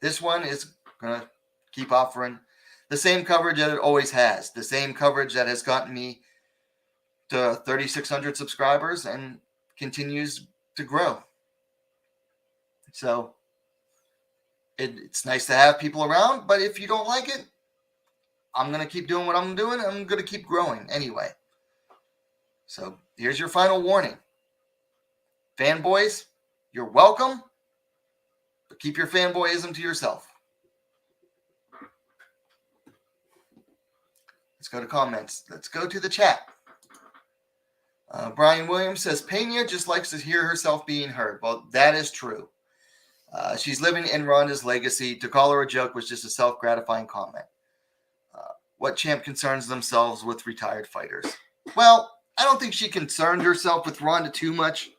A: this one is going to keep offering the same coverage that it always has. The same coverage that has gotten me to 3,600 subscribers and continues to grow. So it's nice to have people around, but if you don't like it, I'm going to keep doing what I'm doing. I'm going to keep growing anyway. So here's your final warning. Fanboys, you're welcome, but keep your fanboyism to yourself. Let's go to comments. Let's go to the chat. Brian Williams says, Pena just likes to hear herself being heard. Well, that is true. She's living in Ronda's legacy. To call her a joke was just a self-gratifying comment. What champ concerns themselves with retired fighters? Well, I don't think she concerned herself with Ronda too much,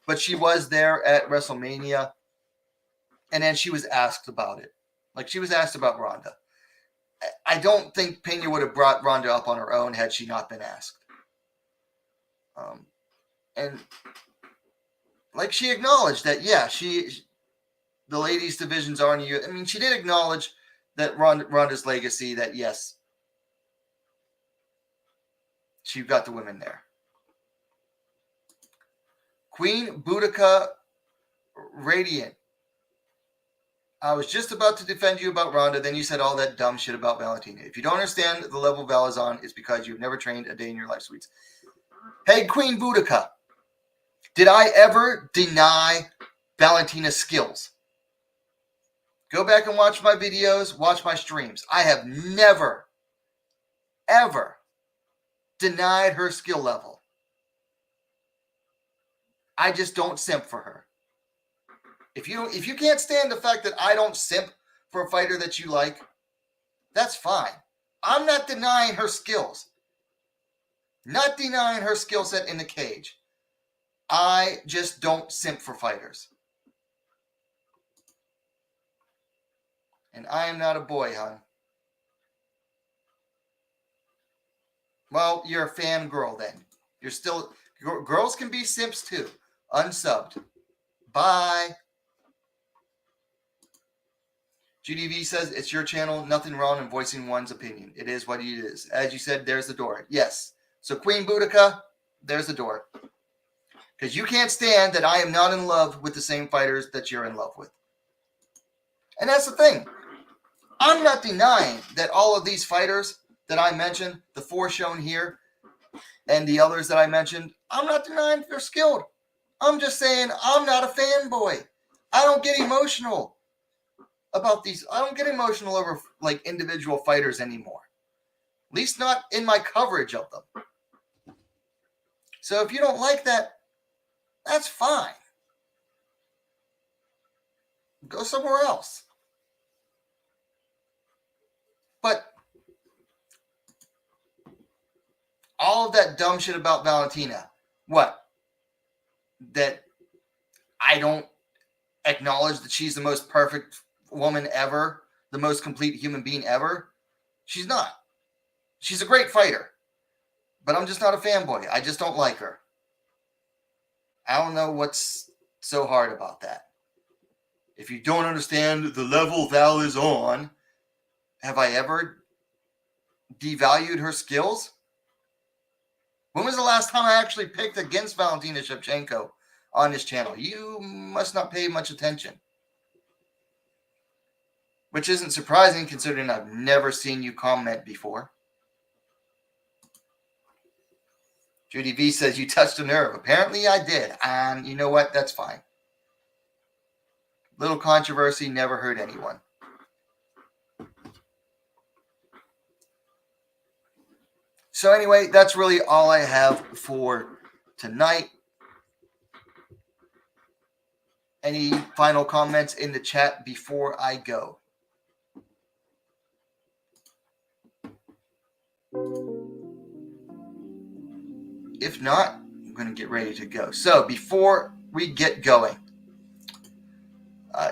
A: but she was there at WrestleMania, and then she was asked about it. Like, she was asked about Ronda. I don't think Pena would have brought Ronda up on her own had she not been asked. And like, she acknowledged that, yeah, the ladies divisions are new. I mean, she did acknowledge that Ronda's legacy, that yes, she got the women there. Queen Boudica Radiant. I was just about to defend you about Ronda, then you said all that dumb shit about Valentina. If you don't understand the level Val is on, it's because you've never trained a day in your life, sweets. Hey, Queen Boudica. Did I ever deny Valentina's skills? Go back and watch my videos, watch my streams. I have never, ever denied her skill level. I just don't simp for her. If you can't stand the fact that I don't simp for a fighter that you like, that's fine. I'm not denying her skills. Not denying her skill set in the cage. I just don't simp for fighters. And I am not a boy, hon. Well, you're a fan girl then. You're still... Girls can be simps too. Unsubbed. Bye. Judy V says, it's your channel. Nothing wrong in voicing one's opinion. It is what it is. As you said, there's the door. Yes. So Queen Boudica, there's the door. Because you can't stand that I am not in love with the same fighters that you're in love with. And that's the thing. I'm not denying that all of these fighters that I mentioned, the 4 shown here, and the others that I mentioned, I'm not denying they're skilled. I'm just saying I'm not a fanboy. I don't get emotional about these. I don't get emotional over like individual fighters anymore. At least not in my coverage of them. So if you don't like that, that's fine. Go somewhere else. But all of that dumb shit about Valentina, what? That I don't acknowledge that she's the most perfect woman ever, the most complete human being ever? She's not. She's a great fighter. But I'm just not a fanboy. I just don't like her. I don't know what's so hard about that. If you don't understand the level Val is on, have I ever devalued her skills? When was the last time I actually picked against Valentina Shevchenko on this channel? You must not pay much attention. Which isn't surprising considering I've never seen you comment before. Judy V says you touched a nerve. Apparently I did. And you know what? That's fine. Little controversy never hurt anyone. So anyway, that's really all I have for tonight. Any final comments in the chat before I go? If not, I'm going to get ready to go. So before we get going,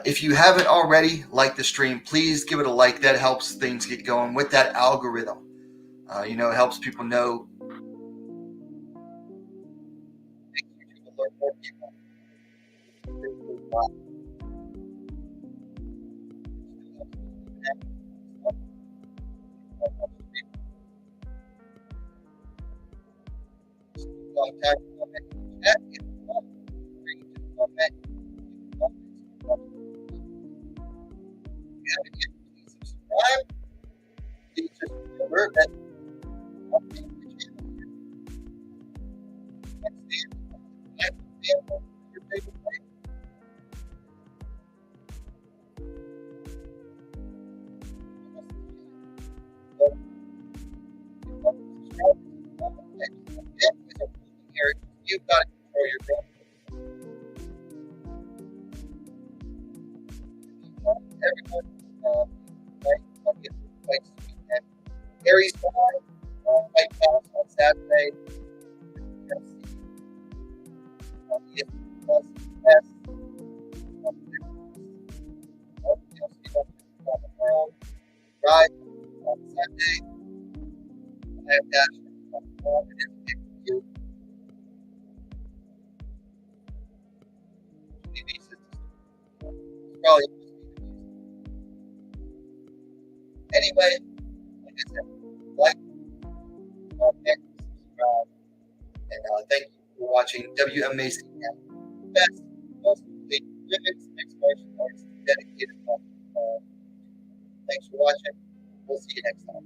A: if you haven't already liked the stream, please give it a like. That helps things get going with that algorithm. It helps people know. Learn more people. Subscribe. Please just remember that your favorite place. You've got to control your brain. Everyone, fights this weekend. Aries Fight Pass on Saturday. ESPN Plus, yes. Ride on Sunday. I have Dash on you. TV systems. Probably. Anyway, like I said, like, comment, subscribe, and thank you for watching WMMA best, most complete women's mixed martial arts dedicated. Thanks for watching. We'll see you next time.